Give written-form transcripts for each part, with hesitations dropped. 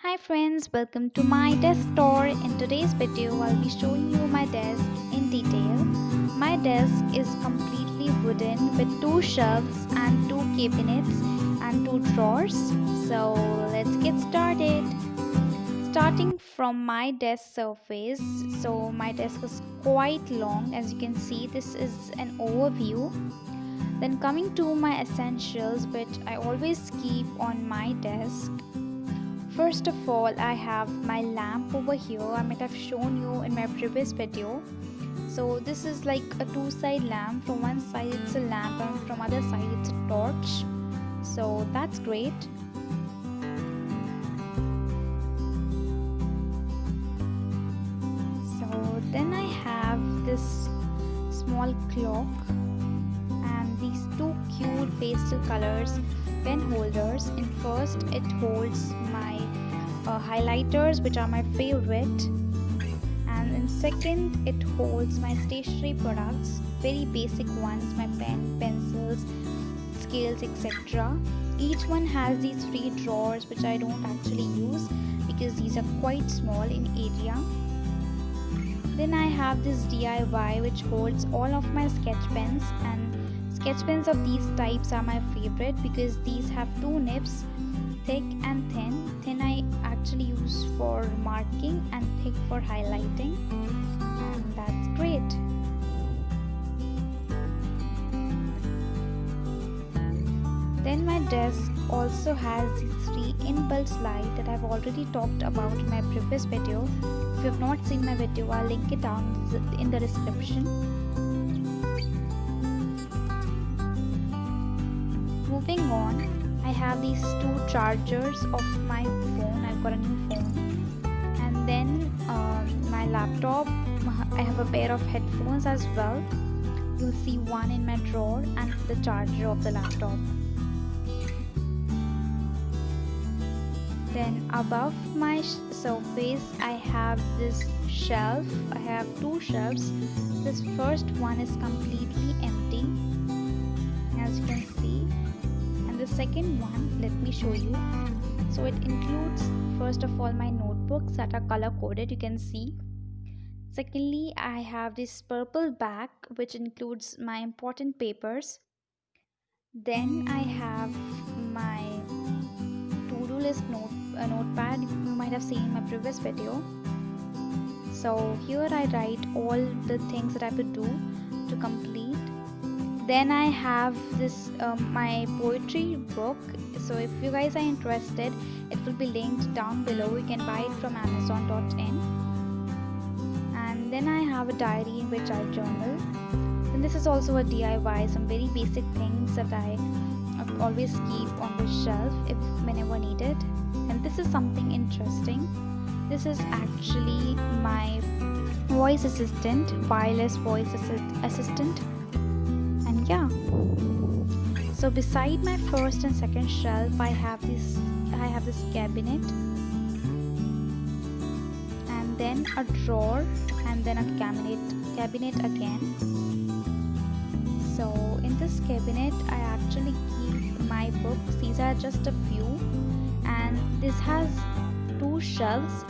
Hi friends, welcome to my desk tour. In today's video, I'll be showing you my desk in detail. My desk is completely wooden with two shelves and two cabinets and two drawers. So let's get started. Starting from my desk surface, so my desk is quite long. As you can see, this is an overview. Then coming to my essentials, which I always keep on my desk. First of all, I have my lamp over here. I might have shown you in my previous video. So this is like a two-side lamp. From one side it's a lamp and from other side it's a torch. So that's great. So then I have this small clock and these two cute pastel colors pen holders. In first it holds my highlighters, which are my favorite, and in second it holds my stationery products, very basic ones, my pencils, scales, etc. Each one has these three drawers which I don't actually use because these are quite small in area. Then I have this DIY which holds all of my sketch pens, and sketch pens of these types are my favorite because these have two nibs, thick and thin. Thin I actually use for marking and thick for highlighting, and that's great. Then my desk also has these three inbuilt light that I've already talked about in my previous video. If you have not seen my video, I'll link it down in the description. Moving on, I have these two chargers of my phone. I've got a new phone. And then my laptop, I have a pair of headphones as well. You'll see one in my drawer and the charger of the laptop. Then above my surface, I have this shelf. I have two shelves. This first one is completely empty, as you can see. The second one, let me show you. So it includes first of all my notebooks that are color coded, you can see. Secondly, I have this purple bag which includes my important papers. Then I have my to-do list notepad you might have seen in my previous video. So here I write all the things that I have to do to complete. Then I have this my poetry book. So if you guys are interested, it will be linked down below. You can buy it from amazon.in. And then I have a diary in which I journal. And this is also a DIY, some very basic things that I always keep on the shelf if whenever needed. And this is something interesting. This is actually my voice assistant, wireless voice assistant. And yeah, so beside my first and second shelf, I have this cabinet, and then a drawer, and then a cabinet again. So in this cabinet I actually keep my books. These are just a few, and this has two shelves.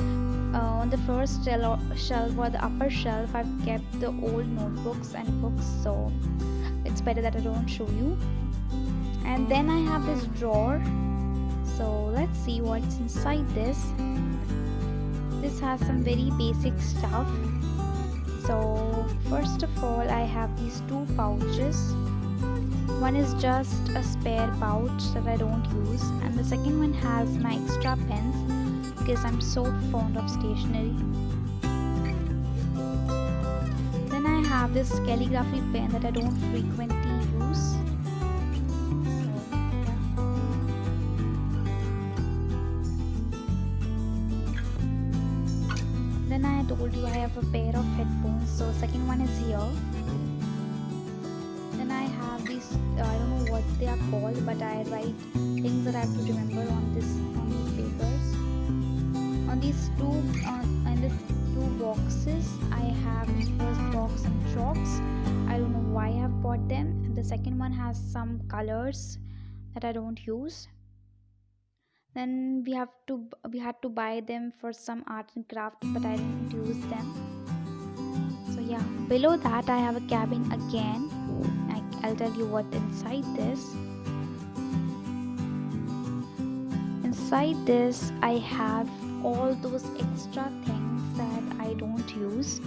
On the first shelf or the upper shelf, I've kept the old notebooks and books, so it's better that I don't show you. And then I have this drawer. So let's see what's inside this. This has some very basic stuff. So first of all, I have these two pouches. One is just a spare pouch that I don't use, and the second one has my extra pens because I'm so fond of stationery. Then I have this calligraphy pen that I don't frequently use. So, yeah. Then I told you I have a pair of headphones, so second one is here. Then I have these, I don't know what they are called, but I write things that I have to remember on these papers. On these two boxes, I have the first box some chalks. I don't know why I have bought them. And the second one has some colors that I don't use. Then we had to buy them for some art and craft, but I didn't use them. So yeah, below that I have a cabin again. I'll tell you what inside this. Inside this I have all those extra things that I don't use.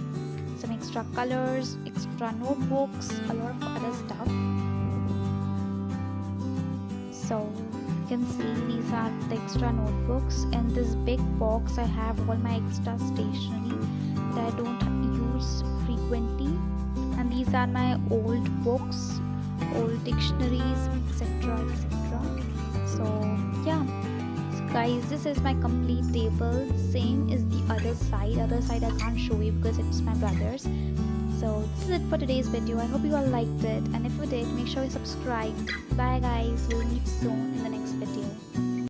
Some extra colors, extra notebooks, a lot of other stuff. So you can see these are the extra notebooks. In this big box I have all my extra stationery that I don't use frequently, and these are my old books, old dictionaries, etc, etc. So yeah, so guys, this is my complete table. Same is the other side. Other side I can't show you because it's my brother's. So this is it for today's video. I hope you all liked it, and if you did, make sure you subscribe. Bye guys, we'll meet soon in the next video.